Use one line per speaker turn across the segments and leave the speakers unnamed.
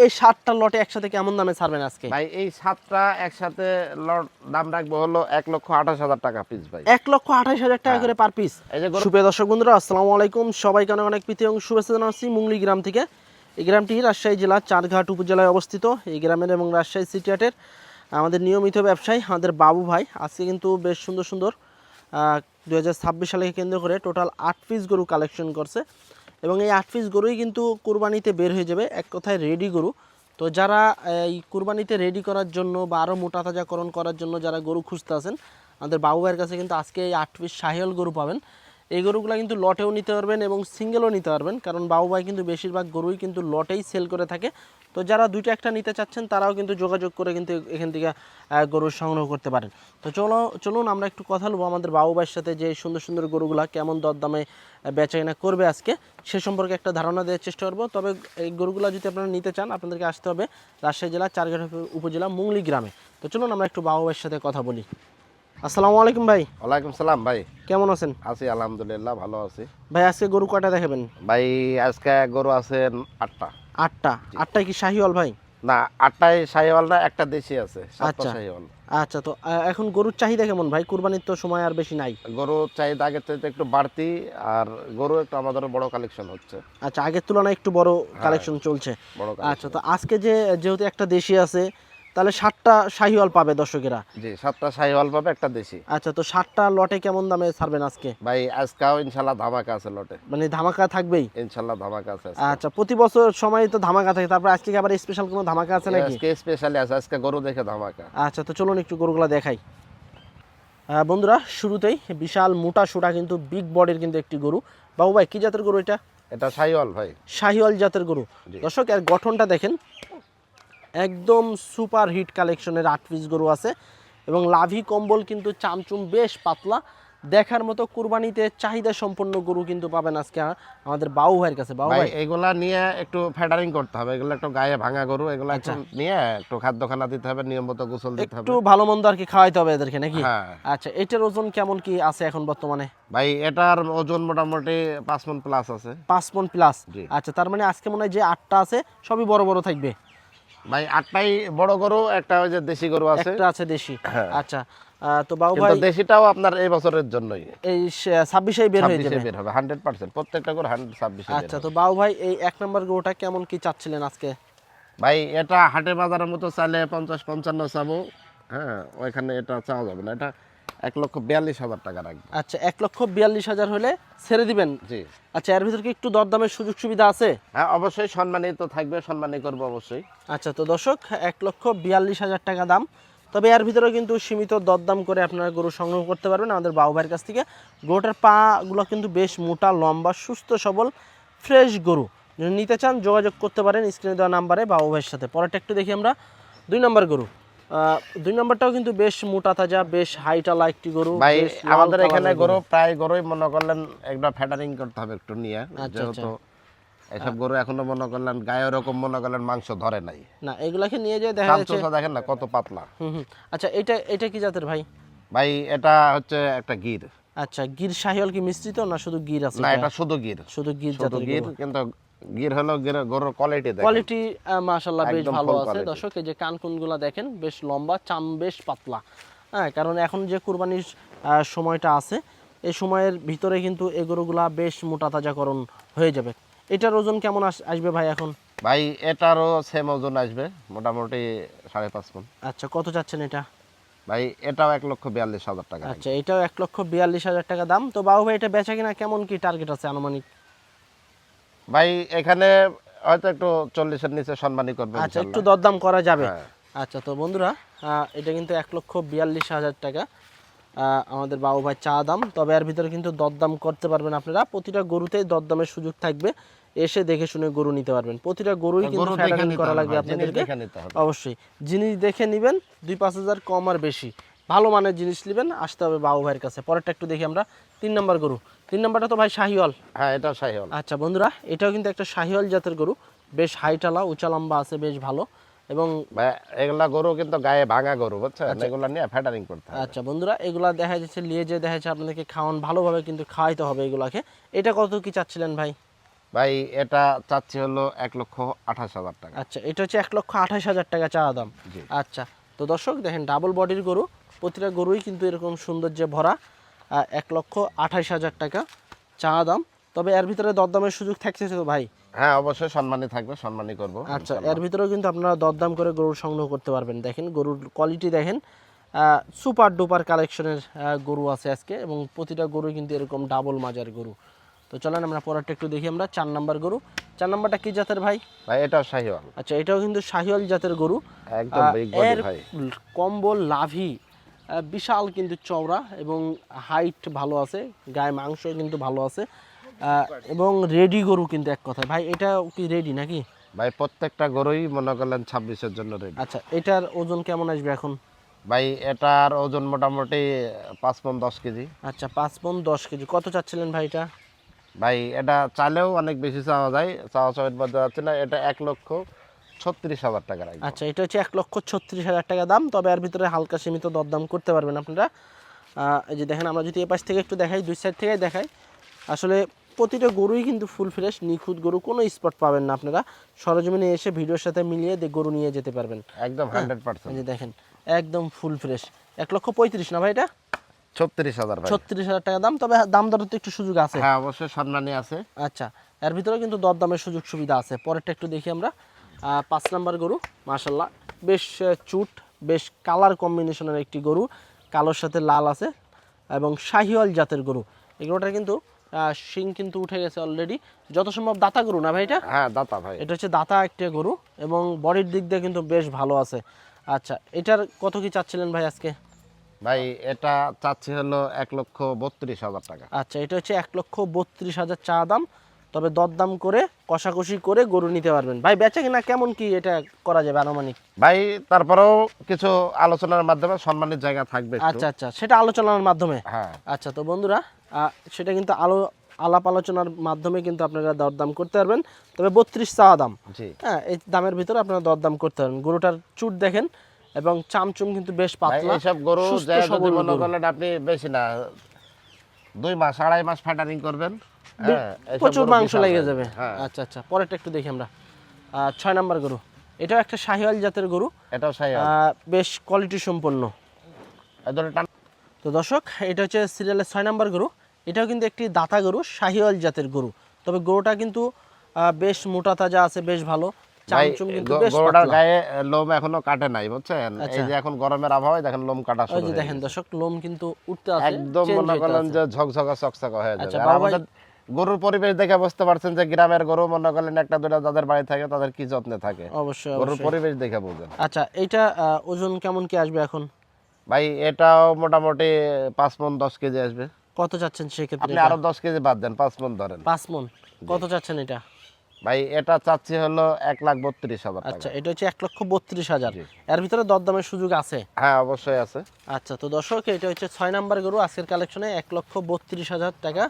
এই 7টা লটে একসাথে কেমন দামে ছাড়বেন আজকে?
ভাই এই 7টা একসাথে লট দাম রাখবো হলো 1,28,000 টাকা পিস ভাই।
1,28,000 টাকা করে পার পিস।
এই যে
সুপ্রিয় দর্শক বন্ধুরা, আসসালামু আলাইকুম। সবাইকে অনেক অনেক প্রীতি এবং শুভেচ্ছা জানাচ্ছি মুংলি গ্রাম থেকে। এই গ্রামটি রাজশাহী জেলার চারঘাট উপজেলায় অবস্থিত। এই গ্রামের এবং রাজশাহী সিটি হাটের আমাদের নিয়মিত ব্যবসায়ী আমাদের বাবু ভাই আজকে কিন্তু বেশ সুন্দর সুন্দর 2026 সালকে কেন্দ্র করে টোটাল 8 পিস গরু কালেকশন করছে এবং এই 8 পিস গরুই কিন্তু কুরবানিতে বের হয়ে যাবে, এক কথায় রেডি গরু। তো যারা এই কুরবানিতে রেডি করার জন্য বা আরও মোটা তাজাকরণ করার জন্য যারা গরু খুঁজতে আছেন, আমাদের বাবু ভাইয়ের কাছে কিন্তু আজকে এই 8 পিস শাহিওয়াল গরু পাবেন। এই গরুগুলো কিন্তু লটেও নিতে পারবেন এবং সিঙ্গেলও নিতে পারবেন, কারণ বাবু ভাই কিন্তু বেশিরভাগ গরুই কিন্তু লটেই সেল করে থাকে। তো যারা দুইটা একটা নিতে চাচ্ছেন তারাও কিন্তু যোগাযোগ করে কিন্তু এখান থেকে গরু সংগ্রহ করতে পারেন। তো চলুন আমরা একটু কথা বলবো আমাদের বাবু ভাইয়ের সাথে, যে সুন্দর সুন্দর গরুগুলা কেমন দরদামে বেচাকেনা করবে আজকে সে সম্পর্কে একটা ধারণা দেওয়ার চেষ্টা করবো। তবে এই গরুগুলো যদি আপনারা নিতে চান আপনাদেরকে আসতে হবে রাজশাহী জেলা চারঘাট উপজেলা মুংলি গ্রামে। তো চলুন আমরা একটু বাবু ভাইয়ের সাথে কথা বলি। আসসালামু আলাইকুম ভাই।
ওয়ালাইকুম সালাম ভাই।
কেমন আছেন?
আছি আলহামদুলিল্লাহ, ভালো আছি
ভাই। আজকে গরু কয়টা দেখাবেন
ভাই? আজকে গরু আছে 8টা।
8টায় কি শাহিওয়াল ভাই?
না, 8টায় শাহিওয়াল না, একটা দেশি আছে, 7টা
আচ্ছা
শাহিওয়াল।
আচ্ছা। তো এখন গরুর চাহিদা কেমন ভাই? কুরবানির তো সময় আর বেশি নাই।
গরু চাহিদা আগের চাইতে একটু বাড়তি, আর গরু একটু আমাদের বড় কালেকশন হচ্ছে।
আচ্ছা, আগের তুলনায় একটু বড় কালেকশন চলছে।
বড়
আচ্ছা,
কালেকশন।
তো আজকে যেহেতু একটা দেশি আছে, তাহলে 7টা শাহিওয়াল পাবে দর্শকেরা।
জি, 7টা শাহিওয়াল পাবে, একটা দেশি।
আচ্ছা, তো 7টা লটে কেমন দামে ছাড়বেন আজকে?
ভাই আজকেও ইনশাল্লাহ ধামাকা আছে লটে,
মানে ধামাকা থাকবেই?
ইনশাল্লাহ ধামাকা আছে।
আচ্ছা, প্রতি বছর সময় তো ধামাকা থাকে, তারপর আজকে কি আবার স্পেশাল কোনো ধামাকা আছে নাকি?
আজকে স্পেশালি আছে, আজকে গরু দেখে ধামাকা।
আচ্ছা, তো চলুন একটু গরুগুলা দেখাই। বন্ধুরা, শুরুতেই বিশাল মোটা সোটা কিন্তু বিগ বডির কিন্তু একটি গরু। বাবু ভাই, কি জাতের গরু এটা?
এটা শাহিওয়াল ভাই,
শাহিওয়াল জাতের গরু। দর্শক, এর গঠনটা দেখেন, একদম সুপার হিট কালেকশনের 8 পিস গরু আছে এবং লাভি কম্বল কিন্তু চামচুম বেশ পাতলা, দেখার মতো কুরবানিতে চাহিদা সম্পন্ন গরু কিন্তু পাবেন আজকে আমাদের বাবু ভাইয়ের কাছে। বাবু ভাই,
এগুলা নিয়ে একটু ফেডারিং করতে হবে, এগুলো একটু গায়ে ভাঙা গরু, এগুলো একটু নিয়ে একটু খাদ্যখানা দিতে হবে, নিয়মিত গোসল দিতে হবে,
একটু ভালো মন্দ আর কি খাওয়াইতে হবে এদেরকে নাকি?
হ্যাঁ।
আচ্ছা, এটার ওজন কেমন কি আছে এখন বর্তমানে?
ভাই এটার ওজন মোটামুটি 5 মণ প্লাস আছে।
5 মণ প্লাস? আচ্ছা, তার মানে আজকে মনে হয় যে 8টা আছে সবই বড় বড় থাকবে
ভাই। 8টাই বড় গরু, একটা ওই যে দেশি গরু আছে,
একটা আছে দেশি।
আচ্ছা,
তো বাবু ভাই
দেশিটাও আপনার এই বছরের জন্যই,
এই 26 বের হয়ে যাবে?
বের হবে 100%, প্রত্যেকটা গরু 126।
আচ্ছা, তো বাবু ভাই এই 1 নম্বর গরুটা কেমন কি চাচ্ছিলেন আজকে?
ভাই এটা হাটে বাজারের মতো চাইলে 50-55 চাবো, হ্যাঁ, ওইখানে এটা চাওয়া যাবে না, এটা 1,42,000 টাকা রাখবো।
আচ্ছা, 1,42,000 হলে ছেড়ে দিবেন?
জি।
আচ্ছা, এর ভিতর কি একটু দরদামের সুযোগ সুবিধা আছে?
হ্যাঁ, অবশ্যই সম্মানিত থাকবে, সম্মানী করবো অবশ্যই।
আচ্ছা, তো দর্শক, 1,42,000 টাকা দাম। তবে এর ভিতরে কিন্তু সীমিত দরদাম করে আপনারা গরু সংগ্রহ করতে পারবেন আমাদের বাবু ভাইয়ের কাছ থেকে। গরুটার পাগুলো কিন্তু বেশ মোটা, লম্বা, সুস্থ সবল, ফ্রেশ গরু। যদি নিতে চান যোগাযোগ করতে পারেন স্ক্রিনে দেওয়া নাম্বারে বাবু ভাইয়ের সাথে। পরেরটা একটু দেখি আমরা। 2 নম্বর গরু। 2 নম্বরটাও কিন্তু বেশ মোটা তাজা, বেশ হাইটালা একটি গরু।
ভাই আমাদের এখানে গরু প্রায় গরুই মনে করলেন একটা ফ্যাটারিং করতে হবে একটু নিয়ে, যেহেতু এসব গরু এখনো মনে করলেন গায়ে ওরকম মনে করলেন মাংস ধরে নাই
না, এগুলাকে নিয়ে যায় দেখা যাচ্ছে।
দেখেন না কত পাতলা।
আচ্ছা, এটা কি জাতের ভাই?
ভাই এটা হচ্ছে একটা গির।
আচ্ছা, গির শাহিওয়াল কি মিশ্রিত না শুধু গির আছে?
না, এটা শুধু গির,
শুধু গির জাতের
গির, কিন্তু গির হলো গরুর কোয়ালিটি দেখেন,
কোয়ালিটি মাশাআল্লাহ বেশ ভালো আছে। দর্শক, এই যে কানকুনগুলো দেখেন, বেশ লম্বা, চাম বেশ পাতলা। হ্যাঁ, কারণ এখন যে কুরবানির সময়টা আছে, এই সময়ের ভিতরে কিন্তু এই গরুগুলা বেশ মোটা তাজাকরণ হয়ে যাবে। এটার ওজন কেমন আসবে ভাই এখন?
ভাই এটারও সেম ওজন আসবে, মোটামুটি 5.5 মণ।
আচ্ছা, কত চাচ্ছেন এটা?
ভাই এটাও 1,42,000 টাকা।
আচ্ছা, এটাও 1,42,000 টাকা দাম। তো বাবু ভাই, এটা বেচা কিনা কেমন কি টার্গেট আছে আনুমানিক?
ভাই এখানে হয়তো একটু 40-এর নিচে সম্মানী করবে।
আচ্ছা, একটু দরদাম করা যাবে। আচ্ছা, তো বন্ধুরা, এটা কিন্তু 1,42,000 টাকা আমাদের বাবু ভাই চা দাম। তবে এর ভিতরে কিন্তু দরদাম করতে পারবেন আপনারা। প্রতিটা গরুতেই দরদামের সুযোগ থাকবে, এসে দেখে শুনে গরু নিতে পারবেন। প্রতিটা গরুই কিন্তু ফ্যাটারিং করা লাগবে আপনাদেরকে, অবশ্যই জিনিস দেখে নেবেন। 2-5 হাজার কম আর বেশি ভালো মানের জিনিস নেবেন, আসতে হবে বাবু ভাইয়ের কাছে। পরেরটা একটু দেখি আমরা। 3 নম্বর গরু। 3 নম্বরটা তো ভাই শাহিওয়াল?
হ্যাঁ, এটা শাহিওয়াল।
আচ্ছা বন্ধুরা, এটাও কিন্তু একটা শাহিওয়াল জাতের গরু, বেশ হাইটালা, উঁচা লম্বা আছে, বেশ ভালো। এবং
এগুলা গরু কিন্তু গায়ে ভাঙা গরু, বুঝছেন, এগুলা নিয়ে ফ্যাটারিং করতে হবে।
আচ্ছা বন্ধুরা, এগুলা দেখা যাচ্ছে নিয়ে যে দেখা যাচ্ছে আপনাদেরকে খাওয়ান ভালোভাবে কিন্তু খাওয়াইতে হবে এগুলাকে। এটা কত কি চাচ্ছিলেন ভাই?
ভাই এটা চাচ্ছি হলো 1,28,000 টাকা।
আচ্ছা, এটা হচ্ছে 1,28,000 টাকা চাওয়া দাম।
জি।
আচ্ছা, তো দর্শক দেখেন ডাবল বডির গরু, প্রতিটা গরুই কিন্তু এরকম সৌন্দর্যে ভরা। 1,28,000 টাকা চাওয়া দাম। তবে এর ভিতরে দরদামের সুযোগ থাকছে তো ভাই?
হ্যাঁ, অবশ্যই সম্মানী থাকবে, সম্মানী করব।
আচ্ছা, এর ভিতরেও কিন্তু আপনারা দরদাম করে গরু সংগ্রহ করতে পারবেন। দেখেন গরুর কোয়ালিটি দেখেন, সুপার ডুপার কালেকশনের গরু আছে আজকে, এবং প্রতিটা গরু কিন্তু এরকম ডাবল মাজার গরু। তো চলেন আমরা পরেরটা একটু দেখি। আমরা 4 নাম্বার গরু। 4 নাম্বারটা কি জাতের ভাই?
ভাই এটাও শাহিওয়াল।
আচ্ছা, এটাও কিন্তু শাহিওয়াল জাতের গরু।
একদম বিগ বডি
এর
ভাই।
কম্বল লাভি বিশাল কিন্তু চওড়া, এবং হাইট ভালো আছে, গায়ে মাংস কিন্তু ভালো আছে, এবং রেডি গরু কিন্তু এক কথায়। ভাই এটা কি রেডি নাকি?
ভাই প্রত্যেকটা গরুই মনে করলেন 26-এর জন্য রেডি।
আচ্ছা, এটার ওজন কেমন আসবে এখন?
ভাই এটার ওজন মোটামুটি 5 মণ 10 কেজি।
আচ্ছা, 5 মণ 10 কেজি। কত চাচ্ছিলেন ভাই এটা?
ভাই এটা চাইলেও অনেক বেশি চাওয়া যায়, চাওয়া চাওয়ার মধ্যে যাচ্ছে না। এটা 1,36,000 টাকা রাখবে।
আচ্ছা, এটা হচ্ছে 1,36,000 টাকা দাম। তবে এর ভিতরে হালকা সীমিত দরদাম করতে পারবেন আপনারা। এই যে দেখেন, আমরা যদি এ পাশ থেকে একটু দেখাই, দুই সাইড থেকে দেখাই, আসলে প্রতিটা গরুই কিন্তু ফুল ফ্রেশ, নিখুঁত গরু, কোনো স্পট পাবেন না আপনারা। সরজমিনে এসে ভিডিওর সাথে মিলিয়ে গরু নিয়ে যেতে পারবেন।
একদম 100%।
এই যে দেখেন, একদম ফুল ফ্রেশ। 1,35,000 না ভাই এটা?
36,000 ভাই।
36,000 টাকা দাম। তবে দাম দরের তো একটু সুযোগ আছে।
হ্যাঁ, অবশ্যই সম্মানী আছে।
আচ্ছা, এর ভিতরে কিন্তু দরদামের সুযোগ সুবিধা আছে। পরেরটা একটু দেখি আমরা। 5 নাম্বার গরু, মাশাল্লাহ বেশ চুট, বেশ কালার কম্বিনেশনের একটি গরু, কালোর সাথে লাল আছে, এবং শাহিওয়াল জাতের গরু। এগুলোটা কিন্তু শিং কিন্তু উঠে গেছে অলরেডি, যত সম্ভব দাতা গরু না ভাই এটা?
হ্যাঁ, দাতা ভাই।
এটা হচ্ছে দাতা একটা গরু, এবং বডির দিক দিয়ে কিন্তু বেশ ভালো আছে। আচ্ছা, এটার কত কি চাচ্ছিলেন ভাই আজকে?
ভাই এটা চাচ্ছি হলো 1,32,000 টাকা।
আচ্ছা, এটা হচ্ছে 1,32,000 চা দাম। তবে দরদাম করে কষাকষি করে গরু নিতে পারবেন। ভাই বেচা কিনা কেমন কি এটা করা যাবে আনুমানিক?
ভাই তারপরেও কিছু আলোচনার মাধ্যমে সম্মানের জায়গা থাকবে একটু।
আচ্ছা আচ্ছা, সেটা আলোচনার মাধ্যমে।
হ্যাঁ।
আচ্ছা, তো বন্ধুরা সেটা কিন্তু আলাপ আলোচনার মাধ্যমে কিন্তু আপনারা দরদাম করতে পারবেন। তবে 32 চাওয়া দাম।
জি।
হ্যাঁ, এই দামের ভিতরে আপনারা দরদাম করতে পারবেন। গরুটার চুট দেখেন, এবং চামচুম কিন্তু বেশ
ভাই
পাতলা।
এইসব গরু
সুস্থ
যে যদি
সবল
মনে
গরু।
করলেন আপনি বেশি না 2 মাস 2.5 মাস ফ্যাটারিং করবেন, হ্যাঁ, এইসব
প্রচুর
গরু
মাংস
বিশাল
লেগে
হয়।
যাবে।
হ্যাঁ,
আচ্ছা আচ্ছা, পরেরটা একটু দেখি আমরা। 6 নাম্বার গরু। এটাও একটা শাহিওয়াল জাতের গরু,
এটাও শাহিওয়াল।
বেশ কোয়ালিটি সম্পন্ন।
এই ধরে টান।
তো দর্শক, এটা হচ্ছে সিরিয়ালের 6 নাম্বার গরু। এটাও কিন্তু একটি দাতা গরু, শাহিওয়াল জাতের গরু। তবে গরুটা কিন্তু বেশ মোটা তাজা আছে, বেশ ভালো।
ভাই
চামচুম কিন্তু বেশ
গরুটার
পাতলা।
গায়ে লোম এখনো কাটে নাই, বুঝছেন? এই
আচ্ছা।
যে এখন গরমের আবহাওয়ায় দেখেন লোম কাটা
ওই
শুরু
যে
হয়ে
দেখেন
গেছে।
দর্শক, লোম কিন্তু উঠতে আছে,
একদম
change
মনে
হইতে
করলেন
আছে।
যে ঝকঝকা চকচকা হয়ে যাবে।
আচ্ছা,
আর
বাবু ভাই,
আমাদের গরুর পরিবেশ দেখে বুঝতে পারছেন যে গ্রামের গরু মনে করলেন একটা দুটা যাদের বাড়ি থাকে তাদের কি যত্নে থাকে,
অবশ্যই
গরুর
অবশ্যই।
পরিবেশ দেখে বুঝেন।
আচ্ছা, এইটা ওজন কেমন কি আসবে এখন?
ভাই এটাও মোটামুটি 5 মণ 10 কেজি আসবে।
কত চাচ্ছেন সেক্ষেত্রে?
আপনি আরো 10 কেজি বাদ দেন, 5 মণ ধরেন।
5 মণ। কত চাচ্ছেন এটা?
ভাই এটা চাচ্ছি হলো 1,32,000 টাকা।
আচ্ছা, এটা হচ্ছে 1,32,000।
জি।
এর ভিতরে দরদামের সুযোগ আছে?
হ্যাঁ, অবশ্যই আছে।
আচ্ছা, তো দর্শক, এটা হচ্ছে 6 নাম্বার গরু আজকের কালেকশনে, 1,32,000 টাকা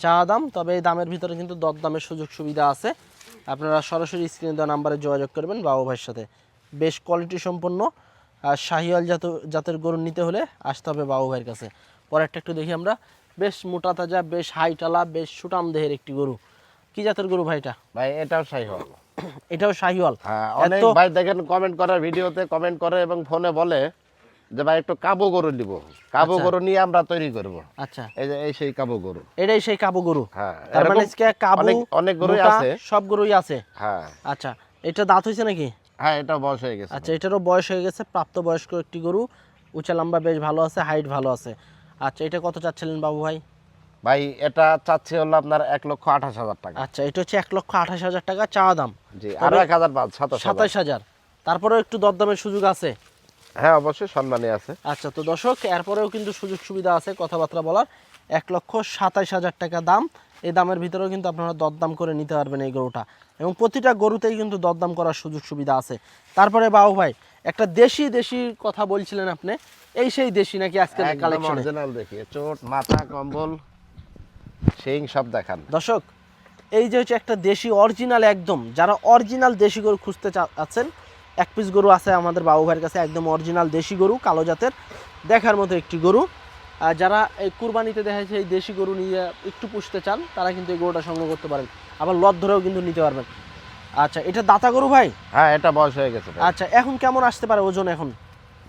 চা দাম। তবে এই দামের ভিতরে কিন্তু দরদামের সুযোগ সুবিধা আছে। আপনারা সরাসরি স্ক্রিনে দেওয়া নাম্বারে যোগাযোগ করবেন বাবু ভাইয়ের সাথে। বেশ কোয়ালিটি সম্পন্ন আর শাহিওয়াল জাতের গরু নিতে হলে আসতে হবে বাবু ভাইয়ের কাছে। পরেরটা একটু দেখি আমরা। বেশ মোটা তাজা, বেশ হাইটালা, বেশ সুটাম দেহের একটি গরু। কি জাতের গরু ভাইটা?
ভাই এটাও শাহিওয়াল।
এটাও শাহিওয়াল।
হ্যাঁ, অনেক ভাই দেখেন কমেন্ট করে, ভিডিওতে কমেন্ট করে এবং ফোনে বলে যে ভাই একটু কাবু গরু নিব, কাবু
আচ্ছা।
গরু নিয়ে আমরা তৈরি করব।
আচ্ছা,
এই যে এই সেই কাবু গরু।
এটাই সেই কাবু গরু।
হ্যাঁ,
তার মানে
এরকম
আজকে কাবু
অনেক গরুই
মোটা,
আছে।
সব গরুই আছে।
হ্যাঁ।
আচ্ছা, এটা দাঁত হয়েছে নাকি?
হ্যাঁ, এটা বয়স হয়ে গেছে।
আচ্ছা, এটারও বয়স হয়ে গেছে, প্রাপ্তবয়স্ক একটি গরু, উঁচা লম্বা বেশ ভালো আছে, হাইট ভালো আছে। আচ্ছা, এটা কত চাচ্ছিলেন বাবু ভাই?
ভাই এটা চাচ্ছি হলো আপনার 1,28,000 টাকা।
আচ্ছা, এটা হচ্ছে 1,28,000 টাকা চাওয়া দাম।
জি, আরো 1,000 বাদ 27,000।
27,000। তারপরেও একটু দরদামের সুযোগ আছে?
হ্যাঁ, অবশ্যই সম্মানী আছে।
আচ্ছা, তো দর্শক, এরপরেও কিন্তু সুযোগ সুবিধা আছে কথাবার্তা বলার। 1,27,000 টাকা দাম। এই দামের ভিতরেও কিন্তু আপনারা দরদাম করে নিতে পারবেন এই গরুটা, এবং প্রতিটা গরুতেই কিন্তু দরদাম করার সুযোগ সুবিধা আছে। তারপরে বাবু ভাই, একটা দেশি কথা বলছিলেন আপনি, এই সেই দেশি নাকি আজকের
একদম
কালেকশনে?
অরিজিনাল দেখি, চোট মাথা কম্বল শিং সব দেখান।
দর্শক, এই যে হচ্ছে একটা দেশি অরিজিনাল, একদম যারা অরিজিনাল দেশি গরু খুঁজতে চাচ্ছেন, এক পিস গরু আছে আমাদের বাবু ভাইয়ের কাছে, একদম অরিজিনাল দেশি গরু, কালো জাতের, দেখার মতো একটি গরু। যারা এই কুরবানিতে দেখা যাচ্ছে এই দেশি গরু নিয়ে একটু পুষতে চান তারা কিন্তু এই গরুটা সংগ্রহ করতে পারেন, আবার লট ধরেও কিন্তু নিতে পারবেন। আচ্ছা, এটা দাতা গরু ভাই?
হ্যাঁ, এটা বয়স হয়ে গেছে ভাই।
আচ্ছা, এখন কেমন আসতে পারে ওজন এখন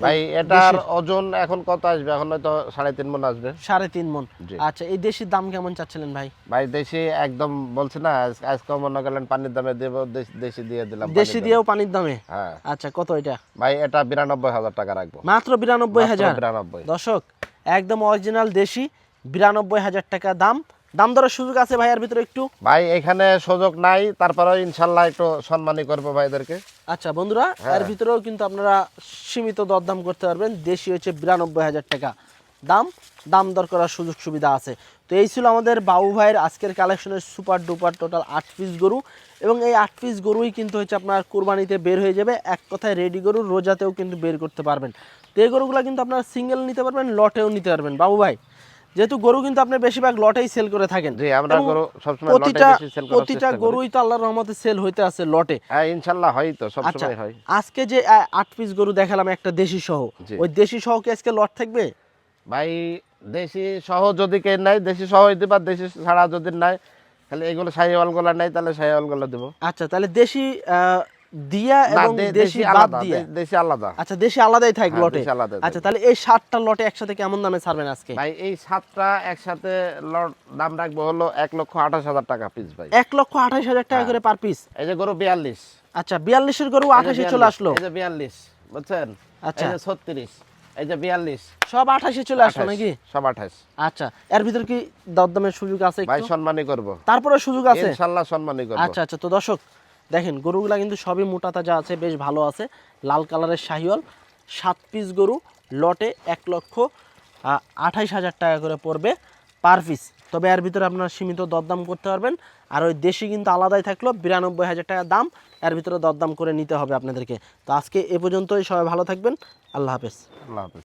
ভাই এটার ওজন এখন কত আসবে? এখন হয়তো 3.5 মণ আসবে।
3.5 মণ।
জি।
আচ্ছা, এই দেশির দাম কেমন চাচ্ছিলেন ভাই?
ভাই দেশি একদম বলছে না, আজকে মনে করলেন পানির দামে দেব, দেশি দিয়ে দিলাম।
দেশি দিয়েও পানির দামে?
হ্যাঁ।
আচ্ছা, কত এটা?
ভাই এটা 92,000 টাকা রাখবো।
মাত্র 92,000?
92।
দর্শক, একদম অরিজিনাল দেশি, 92,000 টাকা দাম। দাম দরের সুযোগ আছে ভাইয়ার ভিতরে একটু?
ভাই এখানে সুযোগ নাই, তারপরে ইনশাল্লাহ একটু সম্মানই করবো ভাইদেরকে।
আচ্ছা বন্ধুরা, এর ভিতরেও কিন্তু আপনারা সীমিত দরদাম করতে পারবেন। দেশি হচ্ছে 92,000 টাকা দাম, দাম দর করার সুযোগ সুবিধা আছে। তো এই ছিল আমাদের বাবু ভাইয়ের আজকের কালেকশনের সুপার ডুপার টোটাল 8 পিস গরু, এবং এই 8 পিস গরুই কিন্তু হচ্ছে আপনার কোরবানিতে বের হয়ে যাবে। এক কথায় রেডি গরু, রোজাতেও কিন্তু বের করতে পারবেন। তো এই গরুগুলো কিন্তু আপনারা সিঙ্গেল নিতে পারবেন, লটেও নিতে পারবেন। বাবু ভাই, যেহেতু গরু কিন্তু আপনি বেশিরভাগ লটেই সেল করে থাকেন,
জি আমরা
এবং
গরু সবসময় লটে বেশি সেল করার
প্রতিটা
চেষ্টা করি।
গরুই তো আল্লাহর রহমতে সেল হইতে আছে লটে।
হ্যাঁ ইনশাল্লাহ হয় তো,
আচ্ছা,
সবসময় হয়।
আজকে যে 8 পিস গরু দেখালাম একটা দেশি সহ,
জি।
ওই দেশি সহ কি আজকে লট থাকবে?
ভাই দেশি সহ যদি কে নাই, দেশি সহ দিবা, দেশি ছাড়া যদি নাই, তাহলে এগুলো শাহিওয়াল গুলা নাই, তাহলে শাহিওয়াল গুলা দেবো।
আচ্ছা, তাহলে দেশি দিয়া
না,
এবং দেশি বাদ
আলাদা,
দিয়া?
দেশি আলাদা।
আচ্ছা, দেশি আলাদাই থাক
হ্যাঁ,
লটে।
দেশি আলাদা
আচ্ছা,
থাকবে।
তাহলে এই 7টা লটে একসাথে কেমন দামে ছাড়বেন আজকে?
ভাই এই 7টা একসাথে লট দাম রাখবো হলো 1,28,000 টাকা পিস ভাই।
1,28,000 টাকা করে পার পিস?
এই যে গরু 42।
আচ্ছা, 42-এর গরু 28-এ চলে আসলো?
এই যে 42 বুঝছেন?
আচ্ছা।
এই যে 36, এই যে 42,
সব 28-এ চলে আসলো
28,
নাকি?
সব 28।
আচ্ছা, এর ভিতর কি দরদামের সুযোগ আছে
ভাই
একটু?
সম্মানই করব,
তারপরে সুযোগ আছে?
ইনশাআল্লাহ সম্মানই করব।
আচ্ছা আচ্ছা, তো দর্শক দেখেন গরুগুলা কিন্তু সবই মোটা তাজা আছে, বেশ ভালো আছে। লাল কালারের শাহিওয়াল 7 পিস গরু, লটে 1,28,000 টাকা করে পড়বে পার পিস। তবে এর ভিতরে আপনারা সীমিত দরদাম করতে পারবেন। আর ওই দেশি কিন্তু আলাদাই থাকলো, 92,000 টাকা দাম, এর ভিতরে দরদাম করে নিতে হবে আপনাদেরকে। তো আজকে এ পর্যন্তই, সবাই ভালো থাকবেন, আল্লাহ হাফেজ।
আল্লাহ হাফেজ।